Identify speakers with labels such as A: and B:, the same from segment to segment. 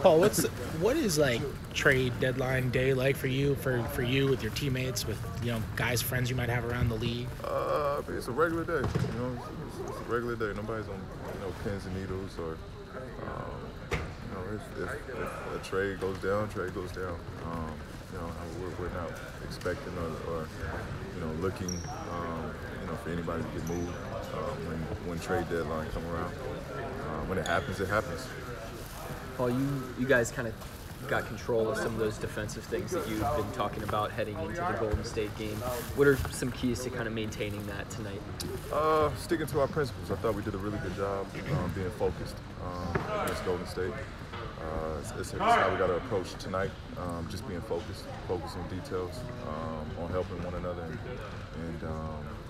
A: Paul, what is like trade deadline day like for you with your teammates, with guys, friends you might have around the league?
B: I mean, it's a regular day. It's a regular day. Nobody's on pins and needles or if a trade goes down, trade goes down. We're not expecting or looking for anybody to get moved when trade deadline come around. When it happens, it happens.
C: Paul, you guys kind of got control of some of those defensive things that you've been talking about heading into the Golden State game. What are some keys to kind of maintaining that tonight?
B: Sticking to our principles. I thought we did a really good job being focused against Golden State. It's how we got to approach tonight. Just being focused on details, on helping one another, and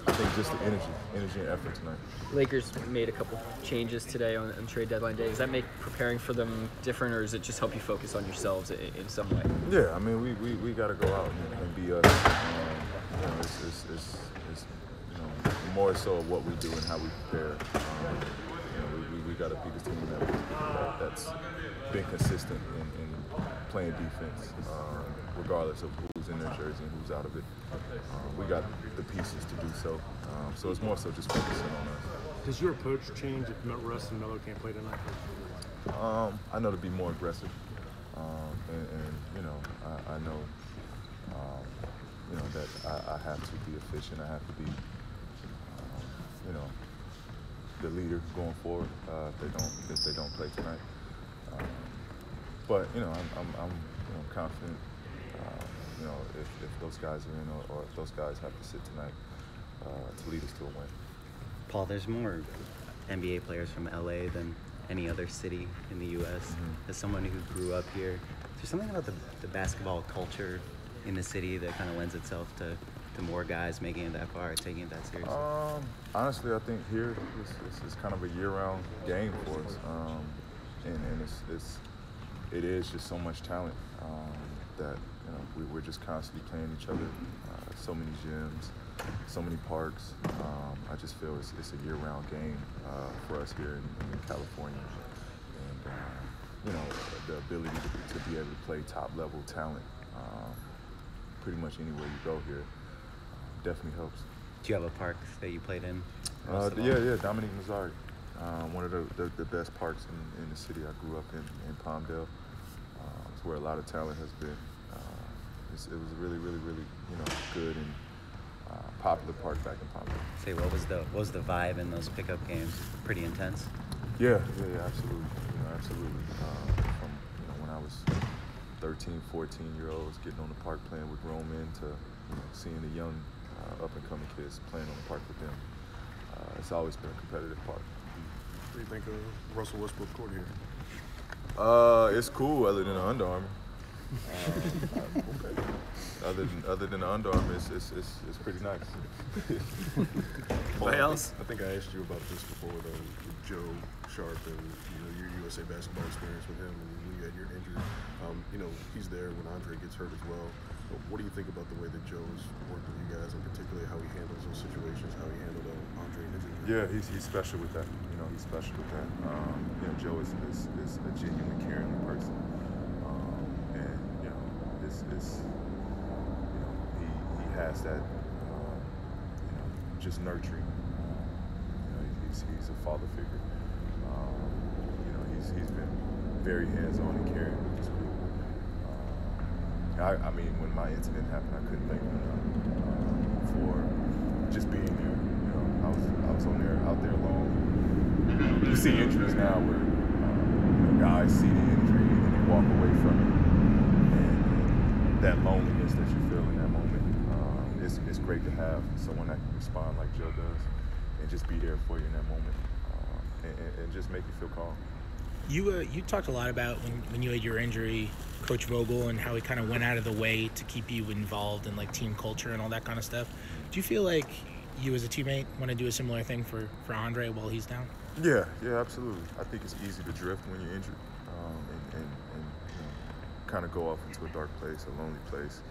B: I think just the energy and effort tonight.
C: Lakers made a couple changes today on trade deadline day. Does that make preparing for them different, or does it just help you focus on yourselves in some way?
B: Yeah, I mean, we got to go out and be us. It's more so what we do and how we prepare. We got to be the team that's been consistent in playing defense, regardless of who's in their jersey and who's out of it. We got the pieces to do so. So it's more so just focusing on us.
D: Does your approach change if Russ and Melo can't play tonight?
B: I know to be more aggressive, I know, that I have to be efficient. I have to be, the leader going forward if they don't play tonight. But I'm confident. If those guys are in or if those guys have to sit tonight to lead us to a win.
E: Paul, there's more NBA players from LA than any other city in the U.S.
B: Mm-hmm.
E: As someone who grew up here, is there something about the basketball culture in the city that kind of lends itself to more guys making it that far, taking it that seriously?
B: Honestly, I think here this is kind of a year-round game for us, and it is just so much talent that we're just constantly playing each other. So many gyms, so many parks. I just feel it's a year-round game for us here in California, and the ability to be able to play top-level talent pretty much anywhere you go here definitely helps.
E: Do you have a park that you played in?
B: Yeah, Dominique Mazzari. One of the best parks in the city. I grew up in Palmdale. It's where a lot of talent has been. It was a really, really, really, good and popular park back in Palmdale.
E: Say, what was the vibe in those pickup games? Pretty intense?
B: Yeah, absolutely. Absolutely. From when I was 13, 14-year-olds getting on the park playing with grown men to seeing the young up-and-coming kids playing on the park with them. It's always been a competitive park.
F: What do you think of Russell Westbrook's court here?
B: It's cool, other than the Under Armour. Other than the Under Armour, it's pretty nice.
C: What else?
F: I think I asked you about this before with Joe Sharp and your USA basketball experience with him, and when you had your injury. He's there when Andre gets hurt as well. But what do you think about the way that Joe's worked with you guys, and particularly how he handles those situations, how he handled Andre and his injury?
B: Yeah, he's special with that. He's special with that. Joe is a genuinely caring person, and he has that just nurturing. He's a father figure. He's been very hands-on and caring with this group. I mean, when my incident happened, I couldn't thank him enough for just being there. I was out there alone. You see injuries now where guys see the injury and they walk away from it, and that loneliness that you feel in that moment, it's great to have someone that can respond like Joe does, and just be there for you in that moment, and just make you feel calm.
A: You talked a lot about when you had your injury, Coach Vogel, and how he kind of went out of the way to keep you involved in like team culture and all that kind of stuff. Do you feel like you as a teammate want to do a similar thing for Andre while he's down?
B: Yeah, absolutely. I think it's easy to drift when you're injured, and kind of go off into a dark place, a lonely place,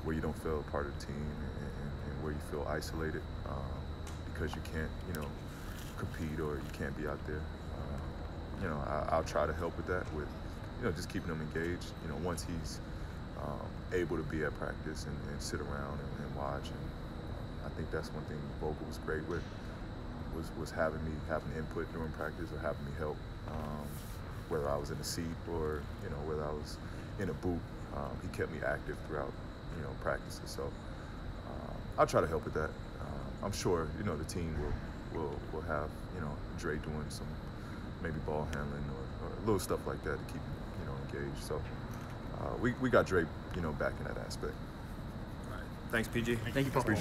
B: where you don't feel a part of the team, and where you feel isolated because you can't, compete or you can't be out there. I'll try to help with that with, just keeping him engaged. Once he's able to be at practice and sit around and watch. And I think that's one thing Vogel was great with, was having input during practice or having me help, whether I was in a seat or whether I was in a booth. He kept me active throughout practices. So I'll try to help with that. I'm sure the team will have Dre doing some maybe ball handling or little stuff like that to keep engaged. So we got Dre back in that aspect.
G: Thanks, PG.
C: Thank you, Paul.
B: Appreciate it.